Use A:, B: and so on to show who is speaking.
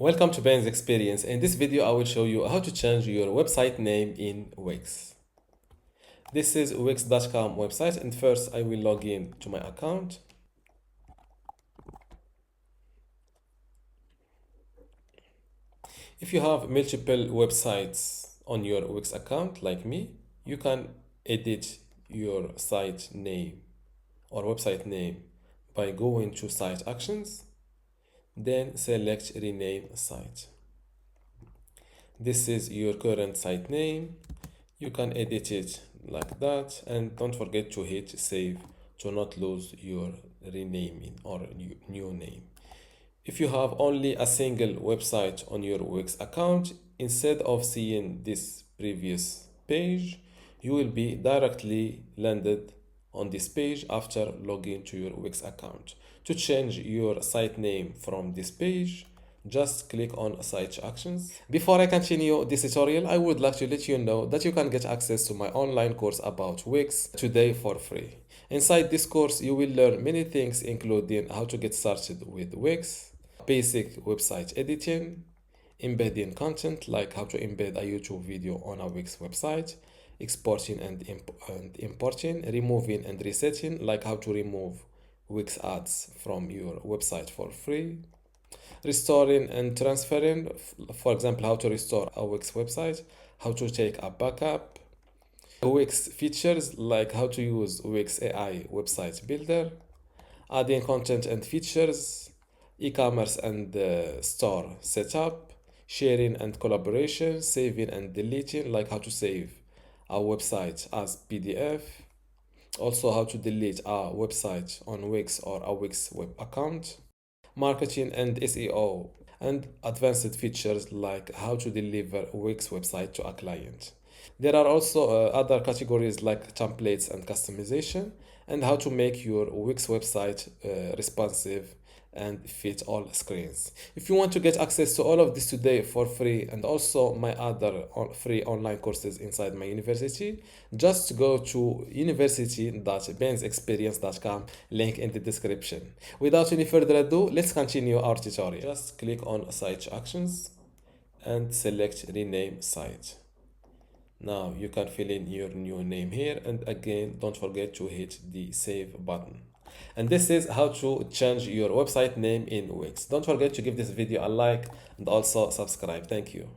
A: Welcome to Ben's Experience. In this video, I will show you how to change your website name in Wix. This is wix.com website, and first I will log in to my account. If you have multiple websites on your Wix account, like me, you can edit your site name or website name by going to Site Actions, then select Rename Site. This is your current site name. You can edit it like that, and don't forget to hit save to not lose your renaming or new name. If you have only a single website on your Wix account, instead of seeing this previous page, you will be directly landed on this page after logging to your Wix account. To change your site name from this page, just click on Site Actions. Before I continue this tutorial, I would like to let you know that you can get access to my online course about Wix today for free. Inside this course, you will learn many things, including how to get started with Wix, basic website editing, embedding content like how to embed a YouTube video on a Wix website, exporting and importing, removing and resetting like how to remove Wix ads from your website for free, restoring and transferring, for example, how to restore a Wix website, how to take a backup, Wix features like how to use Wix AI website builder, adding content and features, e-commerce and store setup, sharing and collaboration, saving and deleting, like how to save a website as PDF, also how to delete a website on Wix or a Wix web account, marketing and SEO, and advanced features like how to deliver Wix website to a client. There are also other categories like templates and customization, and how to make your Wix website responsive and fit all screens. If you want to get access to all of this today for free, and also my other free online courses inside my university, just go to university.bensexperience.com, link in the description. Without any further ado, let's continue our tutorial. Just click on Site Actions and select Rename Site. Now you can fill in your new name here, and again don't forget to hit the save button. And this is how to change your website name in Wix. Don't forget to give this video a like and also subscribe. Thank you.